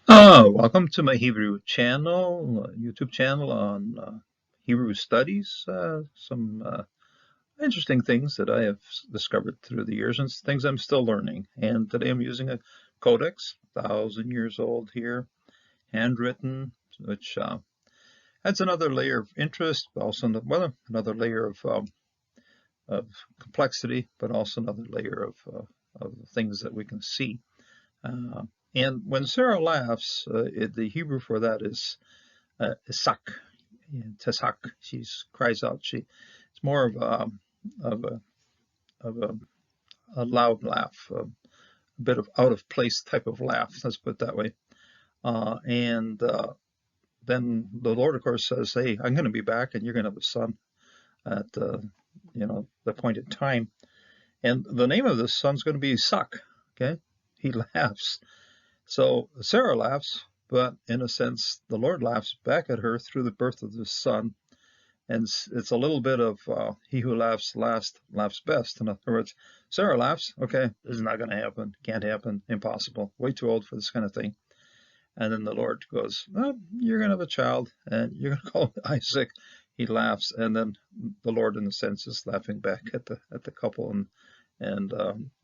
Welcome to my Hebrew channel, YouTube channel on Hebrew studies. Some interesting things that I have discovered through the years and things I'm still learning. And today I'm using a codex, 1,000 years old here, handwritten, which adds another layer of interest, but also another layer of complexity, but also another layer of things that we can see. Uh, and when Sarah laughs, the Hebrew for that is Isak, Tesak. She cries out. It's more of a of a loud laugh, a bit of out of place type of laugh. Let's put it that way. And then the Lord, of course, says, "Hey, I'm going to be back, and you're going to have a son at the appointed time." And the name of this son's going to be Isak. Okay, he laughs. So Sarah laughs, but in a sense, the Lord laughs back at her through the birth of this son. And it's a little bit of he who laughs last laughs best. In other words, Sarah laughs, okay, this is not going to happen, can't happen, impossible, way too old for this kind of thing. And then the Lord goes, oh, you're going to have a child, and you're going to call him Isaac. He laughs, and then the Lord, in a sense, is laughing back at the couple, and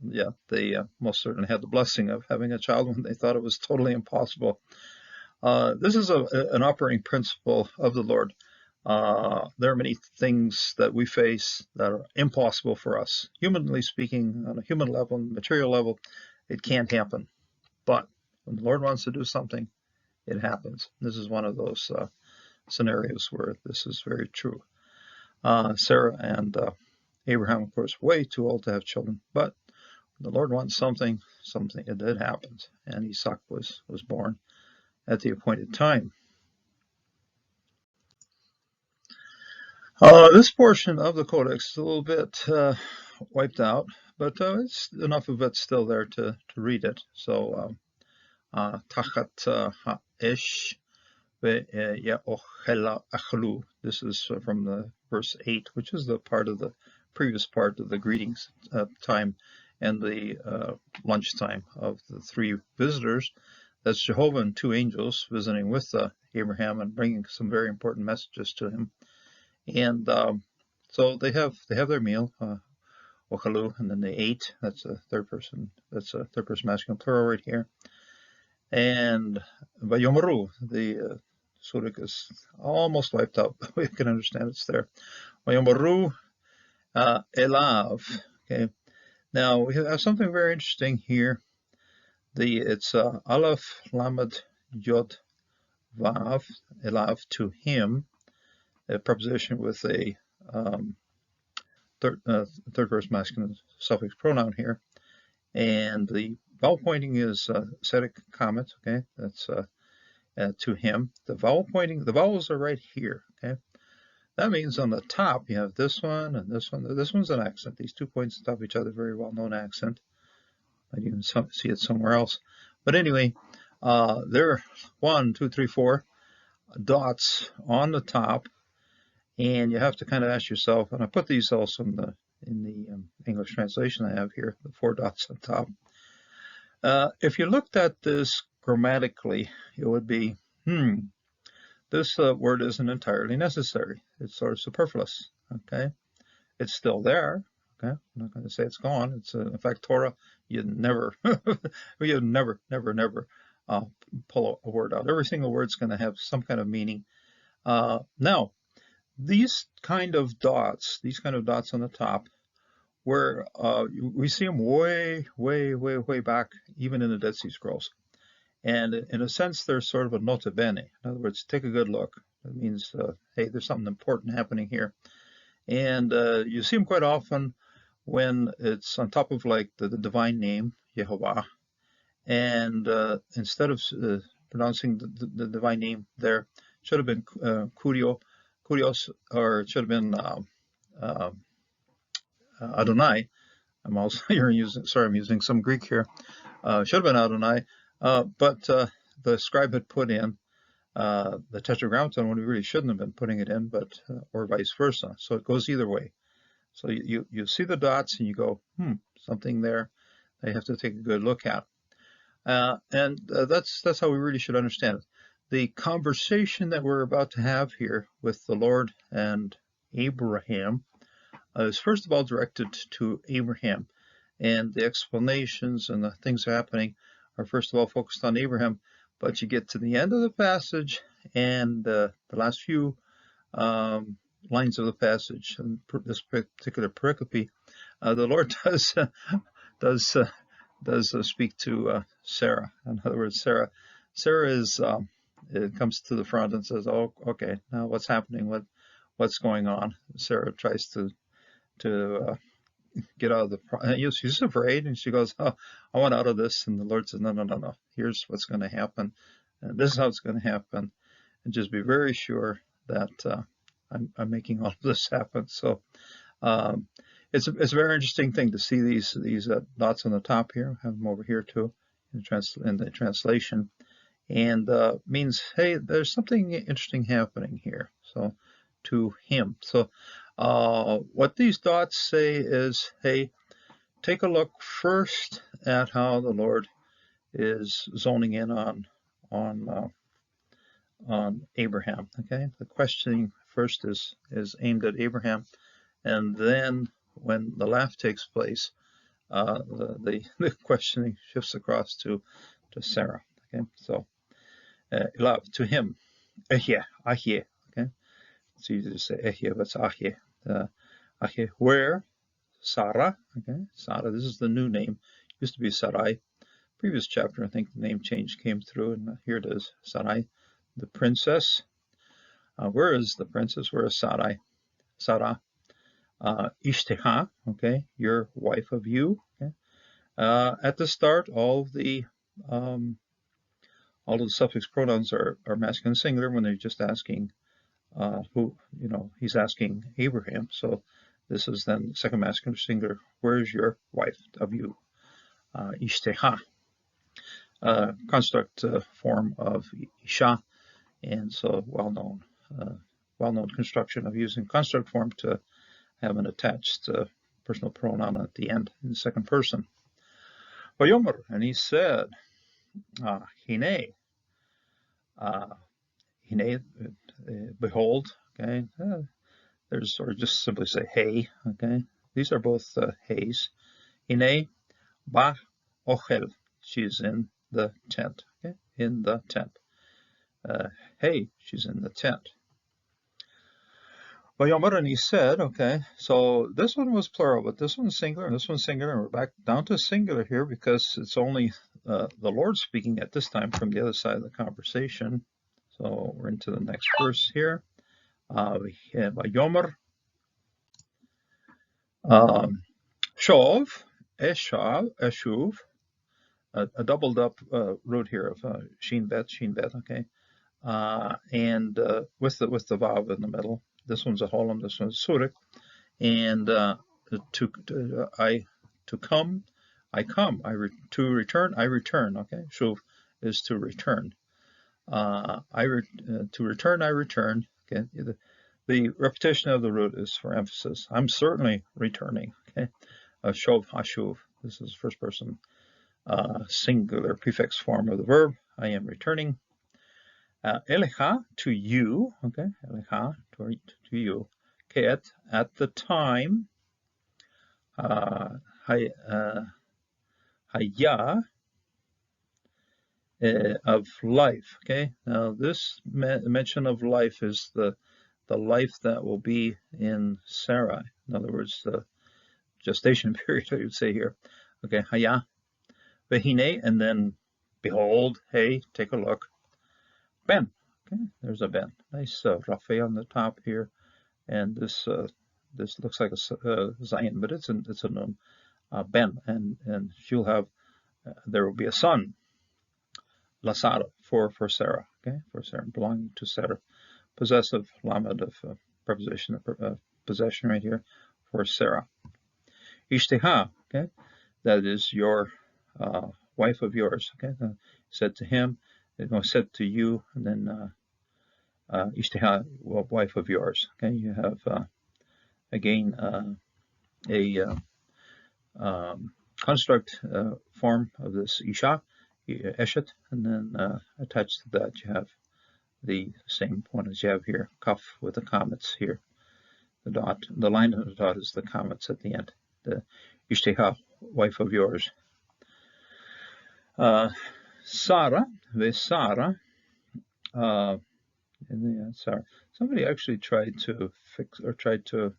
yeah, they most certainly had the blessing of having a child when they thought it was totally impossible. This is an operating principle of the Lord. There are many things that we face that are impossible for us. Humanly speaking, on a human level, material level, it can't happen. But when the Lord wants to do something, it happens. This is one of those scenarios where this is very true. Sarah and Abraham, of course, way too old to have children, but when the Lord wants something, it happens. And Isaac was born at the appointed time. This portion of the codex is a little bit wiped out, but it's enough of it still there to read it. So, Tachat Ha'esh ve'ya'ochela achlu. This is from the verse 8, which is the part of the previous part of the greetings time and the lunch time of the three visitors. That's Jehovah and two angels visiting with Abraham and bringing some very important messages to him. And so they have their meal, Ochalu, and then they ate. That's a third person. That's a third person masculine plural right here. And Vayomaru, the Surik is almost wiped out, but we can understand it's there. Vayomaru Elav. Okay. Now we have something very interesting here. It's Aleph Lamed Yod Vav Elav, to him, a preposition with a third person masculine suffix pronoun here, and the vowel pointing is Sedic Comet. Okay, that's to him. The vowels are right here. Okay, that means on the top you have this one and this one. This one's an accent. These 2 points on top of each other, very well known accent. I can see it somewhere else, but anyway, there are 1, 2, 3, 4 dots on the top. And you have to kind of ask yourself, and I put these also in the English translation I have here, the 4 dots on top. If you looked at this grammatically, it would be, this word isn't entirely necessary. It's sort of superfluous. Okay, it's still there. Okay, I'm not going to say it's gone. It's in fact, Torah, you never, you never pull a word out. Every single word's going to have some kind of meaning. Now, these kind of dots on the top, where we see them way back, even in the Dead Sea Scrolls. And in a sense, they're sort of a nota bene. In other words, take a good look. That means, hey, there's something important happening here. And you see them quite often when it's on top of like the divine name, Yehovah. And instead of pronouncing the divine name there, should have been Kurios, or it should have been Adonai. I'm also I'm using some Greek here. Should have been Adonai, but the scribe had put in the Tetragrammaton when we really shouldn't have been putting it in, but or vice versa. So it goes either way. So you see the dots and you go, something there. They have to take a good look at. That's how we really should understand it. The conversation that we're about to have here with the Lord and Abraham is first of all directed to Abraham, and the explanations and the things happening are first of all focused on Abraham. But you get to the end of the passage and the last few lines of the passage, and this particular pericope, the Lord does speak to Sarah. In other words, Sarah is it comes to the front and says, "Oh, okay, now what's happening? What's going on?" Sarah tries to get out of the. She's afraid, and she goes, "Oh, I want out of this." And the Lord says, "No, no, no, no. Here's what's going to happen, and this is how it's going to happen, and just be very sure that I'm making all of this happen." So it's a very interesting thing to see these dots on the top here. I have them over here too in the translation, and means, hey, there's something interesting happening here. So to him. So what these dots say is, hey, take a look first at how the Lord is zoning in on Abraham. Okay, the questioning first is aimed at Abraham, and then when the laugh takes place, the questioning shifts across to Sarah. Okay, so to him, ahye. Okay, it's easy to say ahye, but it's ahye. Ahye, where Sarah. Okay, Sarah. This is the new name. Used to be Sarai. Previous chapter, I think the name change came through, and here it is, Sarai, the princess. Where is the princess? Where is Sarai? Sarah. Ishteha, okay, your wife of you. Okay. At the start, all of the suffix pronouns are masculine singular when they're just asking who, he's asking Abraham. So this is then second masculine singular. Where is your wife of you? Ishteha. Construct form of Isha, and so well-known construction of using construct form to have an attached personal pronoun at the end in the second person. Vayomer, and he said, Hine, behold. Okay, there's or just simply say hey. Okay, these are both heys. Hine, ba ochel. She's in the tent. Okay, in the tent. Hey, she's in the tent. Vayomer, and he said, okay, so this one was plural, but this one's singular, and this one's singular, and we're back down to singular here because it's only the Lord speaking at this time from the other side of the conversation. So we're into the next verse here. Vayomer, shov, eshuv, a doubled up root here of shin bet, okay, and with the vav in the middle. This one's a holem, this one's surik, and to come, I come. To return, I return. Okay, shuv is to return. To return, I return. Okay, the repetition of the root is for emphasis. I'm certainly returning. Okay, shov hashuv. This is first person singular prefix form of the verb. I am returning. Elecha, to you. Okay, elecha, to you. Ket, at the time. Haya, of life. Okay, now this mention of life is the life that will be in Sarah. In other words, the gestation period, I would say here. Okay, haya, vehine, and then behold, hey, take a look. Ben. Okay, there's a ben. Nice Rafe on the top here, and this looks like a Zion, but it's a nun. Ben, and she'll have. There will be a son. Lasara for Sarah. Okay, for Sarah, belonging to Sarah. Possessive lamed of preposition of possession right here for Sarah. Ishteha. Okay, that is your wife of yours. Okay, said to him. Said to you, and then Ishteha, wife of yours. Okay, you have again a construct form of this Isha, Eshet, and then attached to that you have the same one as you have here, Kaf with the comets here. The dot, the line of the dot is the comets at the end. The Ishteha, wife of yours. Sarah, Vesara. Sorry, somebody actually tried to fix or tried to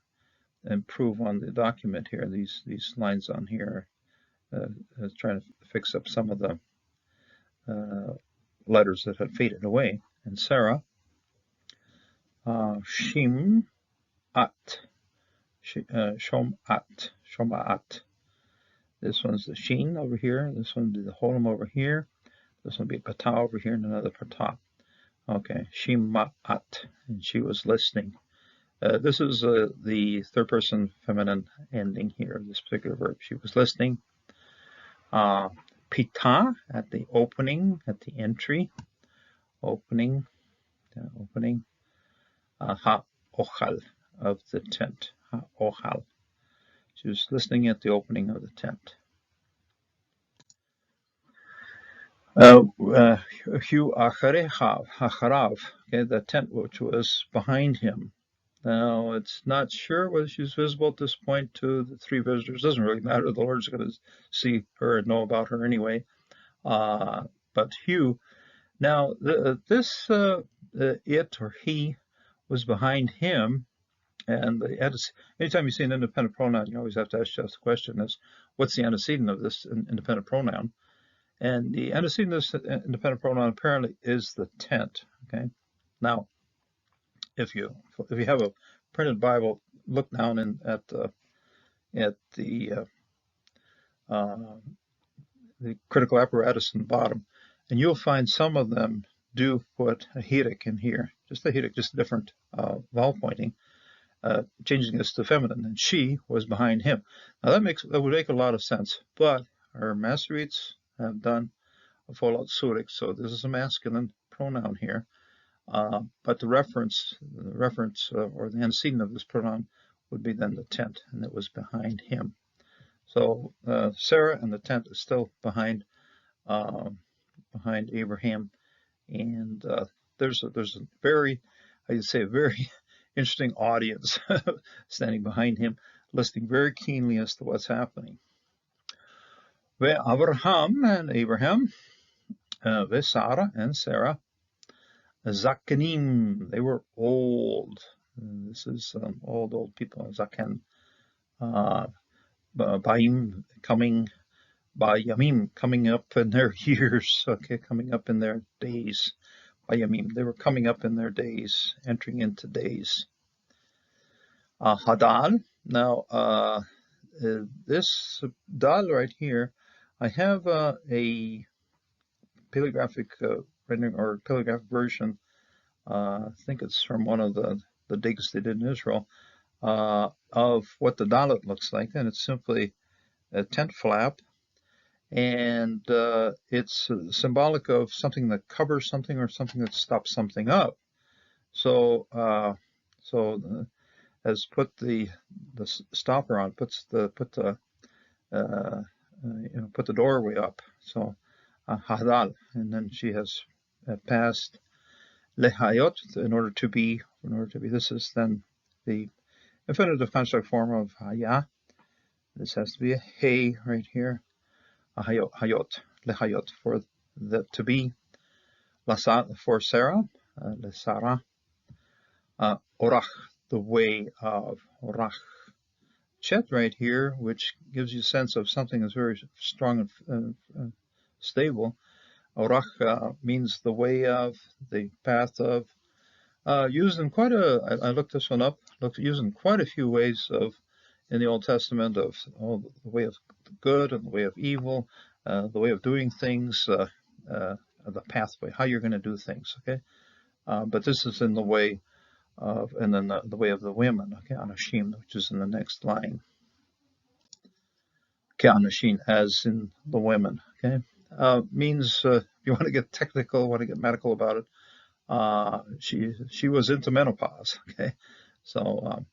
improve on the document here. These lines on here, trying to fix up some of the letters that had faded away. And Sarah, Shim at, Shomat. This one's the Sheen over here. This one will be the Holem over here. This one will be Pata over here, and another Pata. Okay, Shima'at, and she was listening. This is the third person feminine ending here, this particular verb. She was listening. Pita, at the opening, at the entry. Opening. Ha-ochal, of the tent. Ha-ochal. She was listening at the opening of the tent. Hu acharav, okay, the tent which was behind him. Now, it's not sure whether she's visible at this point to the three visitors. Doesn't really matter. The Lord's going to see her and know about her anyway. But Hu, now this it or he was behind him, and anytime you see an independent pronoun, you always have to ask yourself the question: is what's the antecedent of this independent pronoun? And the antecedent of this independent pronoun apparently is the tent. Okay, now. If you have a printed Bible, look down at the critical apparatus in the bottom, and you'll find some of them do put a hedic in here, just a hedic, just a different vowel pointing, changing this to feminine. And she was behind him. Now that would make a lot of sense, but our Masoretes have done a fallout surik, so this is a masculine pronoun here. But the reference or the antecedent of this pronoun would be then the tent, and it was behind him. So Sarah and the tent is still behind Abraham, and there's a very, I'd say, a very interesting audience standing behind him, listening very keenly as to what's happening. Abraham and Abraham, Sarah and Sarah. Zakanim, they were old. This is old people. Zakan, Bayim, Bayamim, coming up in their years. Okay, coming up in their days. Bayamim, they were coming up in their days, entering into days. Hadal. Now, this dal right here, I have a paleographic rendering or paleographic version. I think it's from one of the digs they did in Israel of what the dalet looks like, and it's simply a tent flap, and it's symbolic of something that covers something or something that stops something up. So has put the stopper on, put the doorway up. So hadal, and then she has passed lehayot in order to be. This is then the infinitive construct form of haya. This has to be a hey right here. Hayot, lehayot, for the to be. Lasat for Sarah, lesara. Orach, the way of. Orach. Chet right here, which gives you a sense of something that's very strong and stable. Orach means the way of, the path of. Used in quite I looked this one up, used in quite a few ways in the Old Testament of the way of good and the way of evil, the way of doing things, the pathway, how you're going to do things, okay? But this is in the way of, and then the way of the women, okay, Anashim, which is in the next line. Okay, Anashim, as in the women, okay? Means, if you want to get technical, want to get medical about it, she was into menopause, okay? So,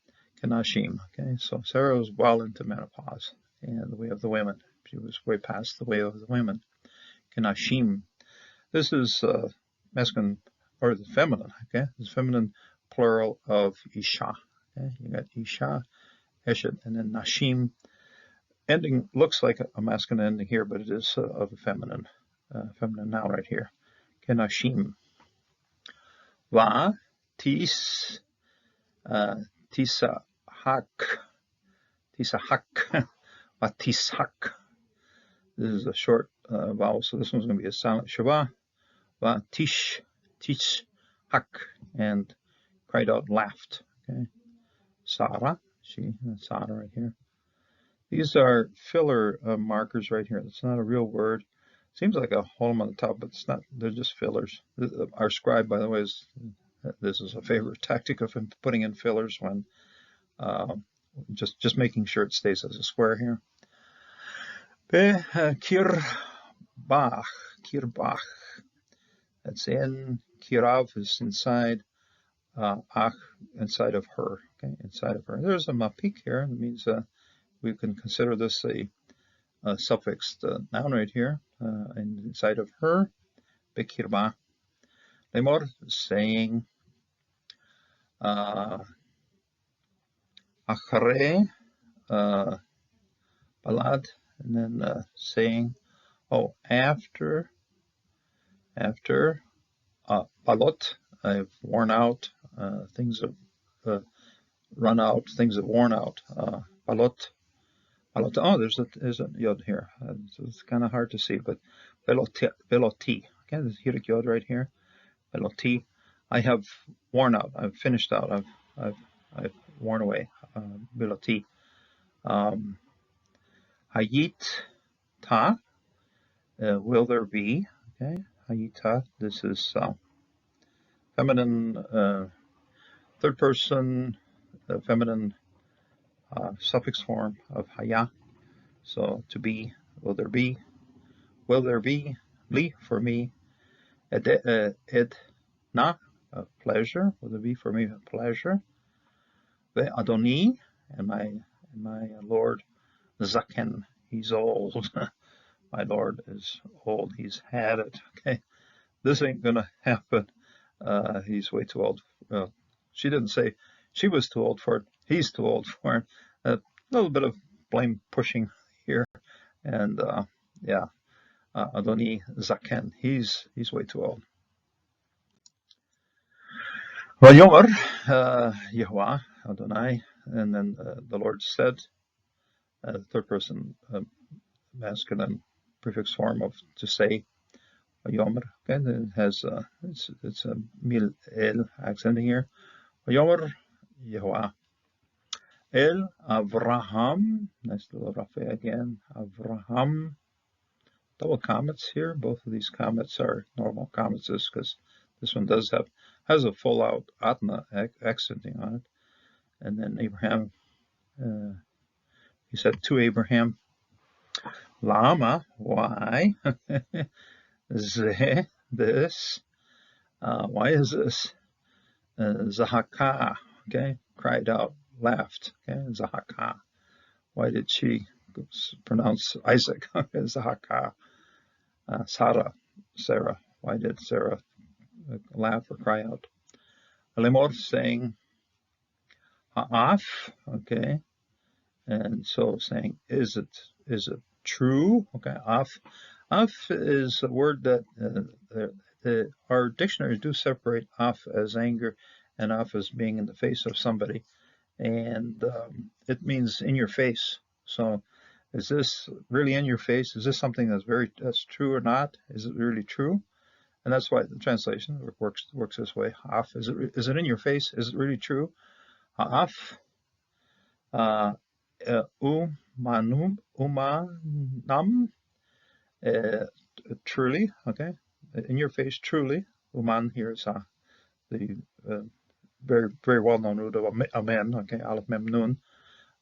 Kanashim, okay? So Sarah was well into menopause, and the way of the women. She was way past the way of the women. Kenashim. This is masculine or the feminine. Okay, it's feminine plural of Isha. Okay, you got Isha, Eshet, and then Nashim. Ending looks like a masculine ending here, but it is of a feminine noun right here. Kenashim. Va tis tisahak. Tisahak. Va tishak. This is a short vowel, so this one's going to be a silent shava. Va tish hak, and cried out, laughed. Okay. Sarah, Sarah right here. These are filler markers right here. It's not a real word. Seems like a hole on the top, but it's not. They're just fillers. Our scribe, by the way, this is a favorite tactic of him putting in fillers when just making sure it stays as a square here. Kirbach. That's in. Kirav is inside. Ach, inside of her. Okay, inside of her. There's a mapik here. It means we can consider this a suffixed noun right here. Inside of her. Bekirba. Lemor, saying. Achare. Balad. And then saying. Oh, after. Balot. I've worn out. Things have run out. Things have worn out. Balot. Oh, there's a yod here. It's kind of hard to see, but veloti. Okay, there's a yod right here. Veloti. I have worn out. I've finished out. I've worn away. Veloti. Hayit ta. Will there be? Okay. Hayita. This is feminine, third person, feminine suffix form of haya. So to be, will there be? Will there be? Li for me. Ed na, pleasure. Will there be for me a pleasure? Ve Adoni, and my Lord Zaken. He's old. My Lord is old. He's had it. Okay, this ain't gonna happen. He's way too old. She didn't say she was too old for it. He's too old for it. A little bit of blame pushing here, and yeah, Adoni Zaken. He's way too old. Vayomer Yehovah Adonai, and then the Lord said, third person masculine prefix form of to say. Vayomer, okay, it has it's a mil el accent here. Vayomer Yehovah El Avraham. Nice little Rafa again. Avraham. Double comets here. Both of these comets are normal comets because this one has a full out atma accenting on it. And then Abraham, he said to Abraham, Lama, why? This. Why is this? Zahaka, okay, cried out, laughed. Okay, Zahaka. Why did she pronounce Isaac? Zahaka. Sarah. Why did Sarah laugh or cry out? Lemor saying Ha'af, okay, and so saying is it true? Okay, af is a word that our dictionaries do separate af as anger and af as being in the face of somebody, and it means in your face. So is this really in your face? Is this something that's true or not? Is it really true? And that's why the translation works this way. Af, is it in your face? Is it really true? Af, umanam, truly, okay, in your face, truly. Uman here is the very, very well-known root of amen, okay, aleph mem nun,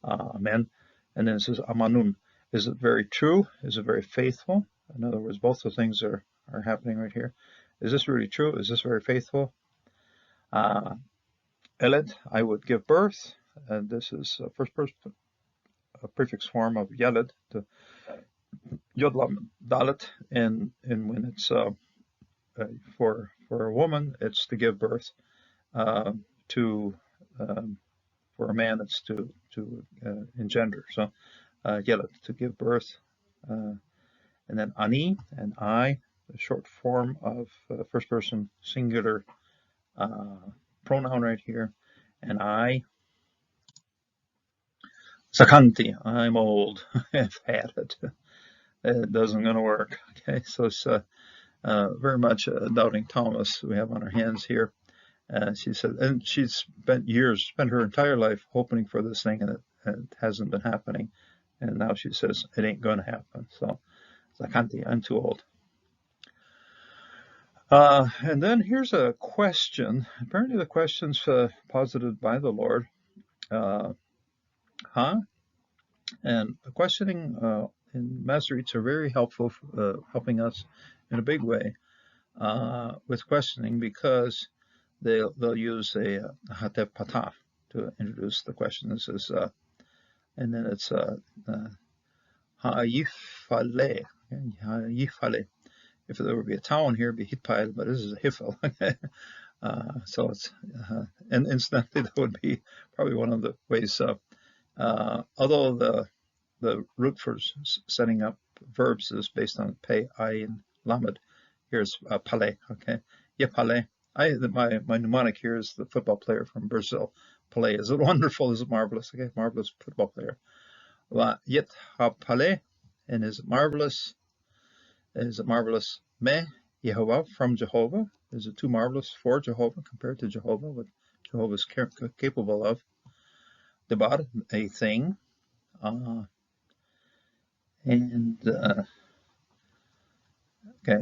amen, and then it says amanun. Is it very true? Is it very faithful? In other words, both the things are happening right here. Is this really true? Is this very faithful? Eled, I would give birth, and this is a first person, a prefix form of Yeled, Yod Lamed Dalet, and when it's for a woman, it's to give birth. To For a man, it's to engender. So Yelet, to give birth, and then Ani and I, the short form of first person singular pronoun right here, and I. Sakanti, I'm old. I've had it. It doesn't going to work. Okay, so it's very much doubting Thomas we have on our hands here. She said, and she's spent her entire life hoping for this thing, and it hasn't been happening. And now she says it ain't going to happen. So, Sakanti, I'm too old. And then here's a question. Apparently, the question's posited by the Lord. And the questioning in Masoretes are very helpful, helping us in a big way with questioning, because they'll use a Hatef Patah to introduce the question. This is, and then it's Ha'yifale. Ha'yifale. If there would be a town here, it'd be Hitpail, but this is a Hifel. So it's, and incidentally, that would be probably one of the ways. Although the root for setting up verbs is based on Pe, Ayin, Lamed. Here's Pale. Okay, yeah, Pale. My mnemonic here is the football player from Brazil. Pele. Is it wonderful? Is it marvelous? Okay, marvelous football player. Yet ha Pele, and is it marvelous? Is it marvelous? Me, Yehovah, from Jehovah. Is it too marvelous for Jehovah compared to Jehovah? What Jehovah is capable of? Debar, a thing. Okay,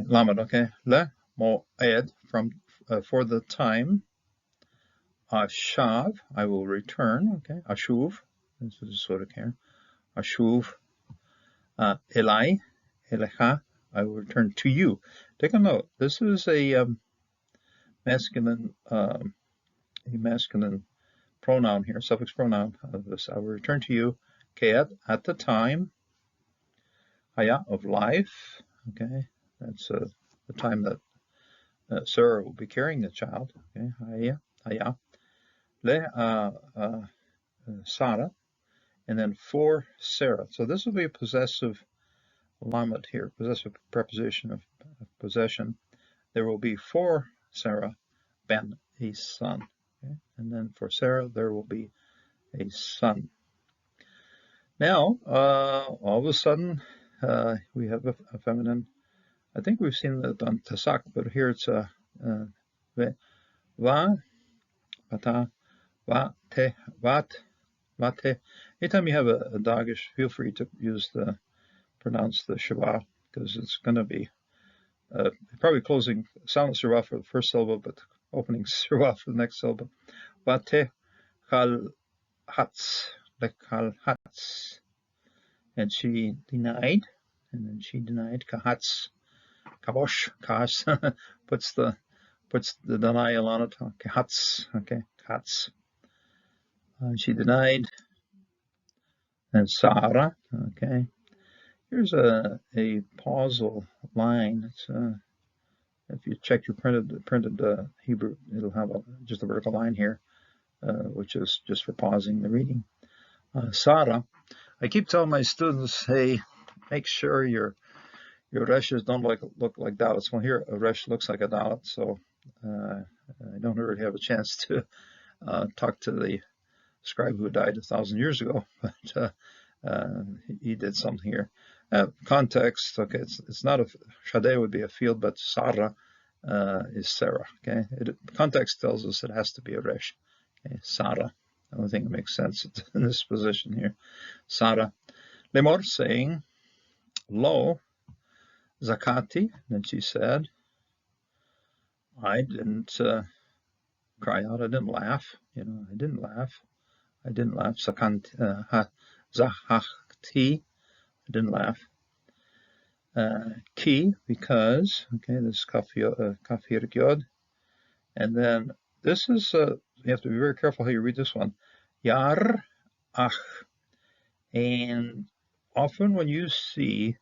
Lamed. Okay, le moed, from for the time. Ashav, I will return. Okay, Ashuv, this is sort of here. Ashuv, Elai, Elecha, I will return to you. Take a note. This is a masculine pronoun here, suffix pronoun of this. I will return to you. Keat, at the time. Haya, of life. Okay, that's the time that Sarah will be carrying the child. Okay, Haya. Le Sarah, and then for Sarah. So this will be a possessive lamed here, possessive preposition of possession. There will be for Sarah ben, a son. Okay? And then for Sarah, there will be a son. Now, all of a sudden, we have a feminine. I think we've seen that on Tasak, but here it's va, bata, va, te, vat, vate. Anytime you have a Dagesh, feel free to pronounce the Shava, because it's going to be probably closing silent Shava for the first syllable, but opening Shava for the next syllable. Vate chal hatz, lekal hatz. And she denied, and then she denied kahatz, kabosh, kash, puts the denial on it. Kahatz, okay, katz. She denied. And Sarah, okay. Here's a pausal line. It's if you check your printed Hebrew, it'll have just a vertical line here, which is just for pausing the reading. Sarah, I keep telling my students, hey, make sure your reshes don't look like dalits. Well, here a resh looks like a dalit, so I don't really have a chance to talk to the scribe who died 1,000 years ago, but he did something here. Context, okay, it's not a Shadeh would be a field, but Sarah is Sarah. Okay, context tells us it has to be a resh. Okay, Sarah. The only thing that makes sense in this position here. Sarah. Lemor saying, lo, zakati. Then she said, I didn't cry out. I didn't laugh. I didn't laugh. I didn't laugh. Zahachti. I didn't laugh. Ki, because, okay, this is kafir yod. And then this is, you have to be very careful how you read this one. Yar ach. And often when you see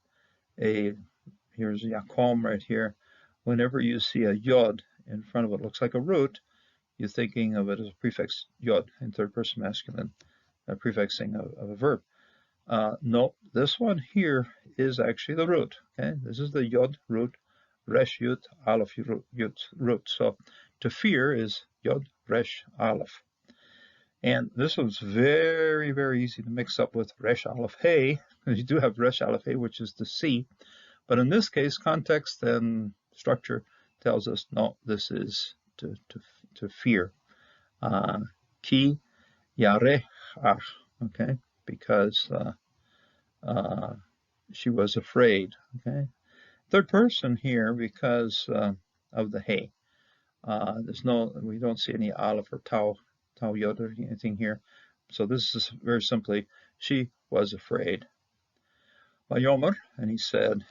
here's Yakom right here. Whenever you see a yod in front of it, looks like a root, you're thinking of it as a prefix yod in third person masculine, prefixing of a verb. No, this one here is actually the root. Okay, this is the yod root, resh yud, aleph yud root. So to fear is yod, resh, aleph. And this one's very, very easy to mix up with resh, aleph, hey. You do have resh, aleph, hey, which is to see. But in this case, context and structure tells us, no, this is to fear. Ki yareh, okay, because she was afraid, okay. Third person here because of the hey. We don't see any aleph or tau yod or anything here. So this is very simply, she was afraid. Vayomer, and he said,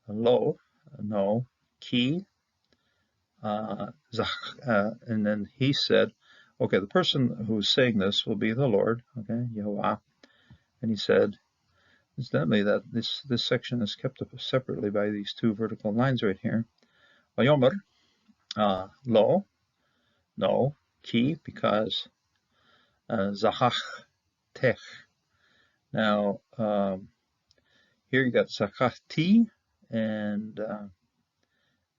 lo, no, ki, and then he said, okay, the person who's saying this will be the Lord, okay, Yehovah. And he said, incidentally, that this section is kept up separately by these two vertical lines right here. Vayomer, lo, no, ki, because zahach tech. Now, here you got zachachti, and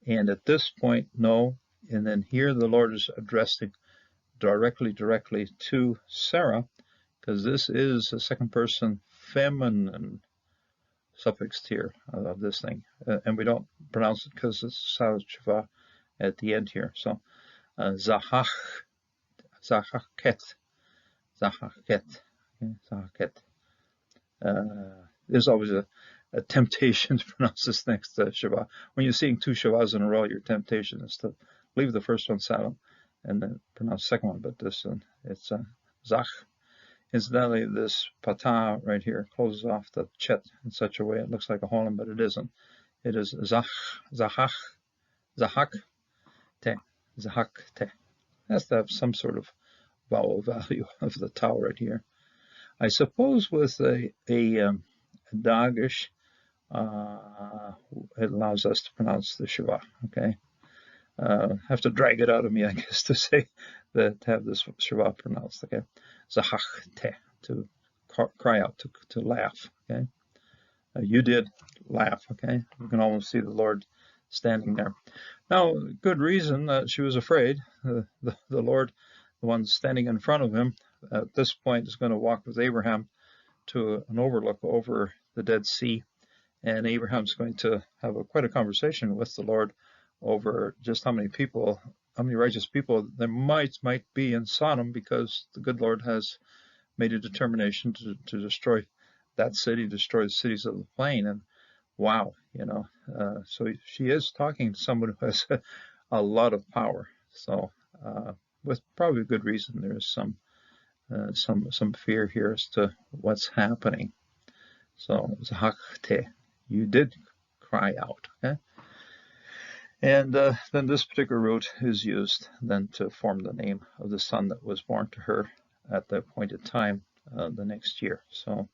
at this point, no, and then here the Lord is addressing directly to Sarah, because this is a second person feminine suffix here of this thing, and we don't pronounce it because it's Sarah Shava at the end here. So Zachaket. There's always a temptation to pronounce this next Shava. When you're seeing two Shavas in a row, your temptation is to leave the first one silent and then pronounce the second one. But this one, it's Zach. Incidentally, this patah right here closes off the chet in such a way it looks like a holon, but it isn't. It is Zach, Zahach, Zahak, Te, Zahak, Te. It has to have some sort of vowel value of the tau right here. I suppose with a dagish, it allows us to pronounce the Shiva, okay? Have to drag it out of me, I guess, to say that, to have this Shiva pronounced, okay? Zahach te, to cry out, to laugh, okay? You did laugh, okay? You can almost see the Lord standing there. Now, good reason that she was afraid. The Lord, the one standing in front of him, at this point is going to walk with Abraham to an overlook over the Dead Sea, and Abraham's going to have quite a conversation with the Lord over just how many righteous people there might be in Sodom, because the good Lord has made a determination to destroy that city, destroy the cities of the plain. And wow, so she is talking to someone who has a lot of power. So with probably good reason, there is some fear here as to what's happening. So Zahakte, you did cry out, okay? And then this particular root is used then to form the name of the son that was born to her at the appointed time the next year. So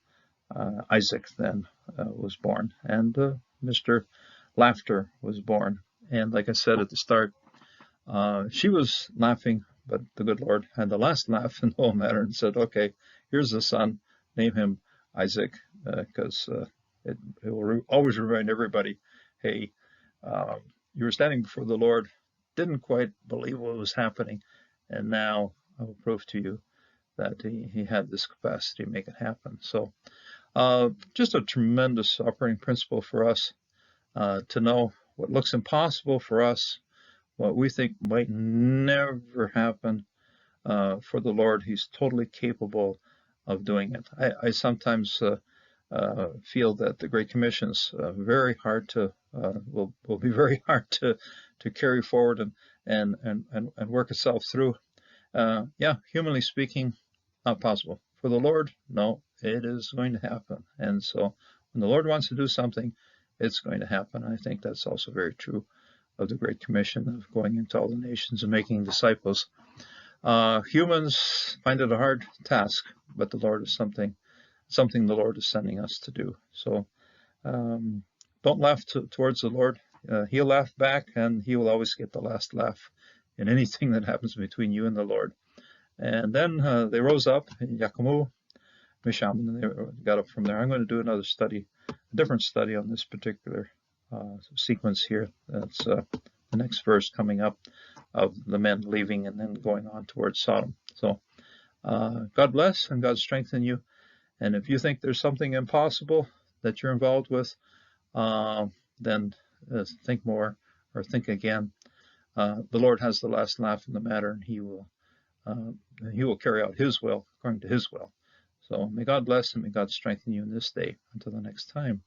Isaac then was born, and Mr. Laughter was born. And like I said at the start, she was laughing, but the good Lord had the last laugh in the whole matter and said, okay, here's the son, name him Isaac, because it will always remind everybody, hey, you were standing before the Lord, didn't quite believe what was happening, and now I will prove to you that he had this capacity to make it happen. So just a tremendous operating principle for us to know what looks impossible for us, what we think might never happen. For the Lord, he's totally capable of doing it. I sometimes feel that the Great Commission is very hard to will be very hard to carry forward and work itself through. Yeah, humanly speaking, not possible. For the Lord, no, it is going to happen. And so when the Lord wants to do something, it's going to happen. I think that's also very true of the Great Commission of going into all the nations and making disciples. Humans find it a hard task, but the Lord is something the Lord is sending us to do. So Um, don't laugh towards the Lord. He'll laugh back, and he will always get the last laugh in anything that happens between you and the Lord. And then they rose up, Yakumu, Misham, and they got up from there. I'm going to do another study, a different study on this particular sequence here. That's the next verse coming up of the men leaving and then going on towards Sodom. So God bless and God strengthen you. And if you think there's something impossible that you're involved with, then think more or think again. The Lord has the last laugh in the matter, and He will carry out His will according to His will. So may God bless and may God strengthen you in this day. Until the next time.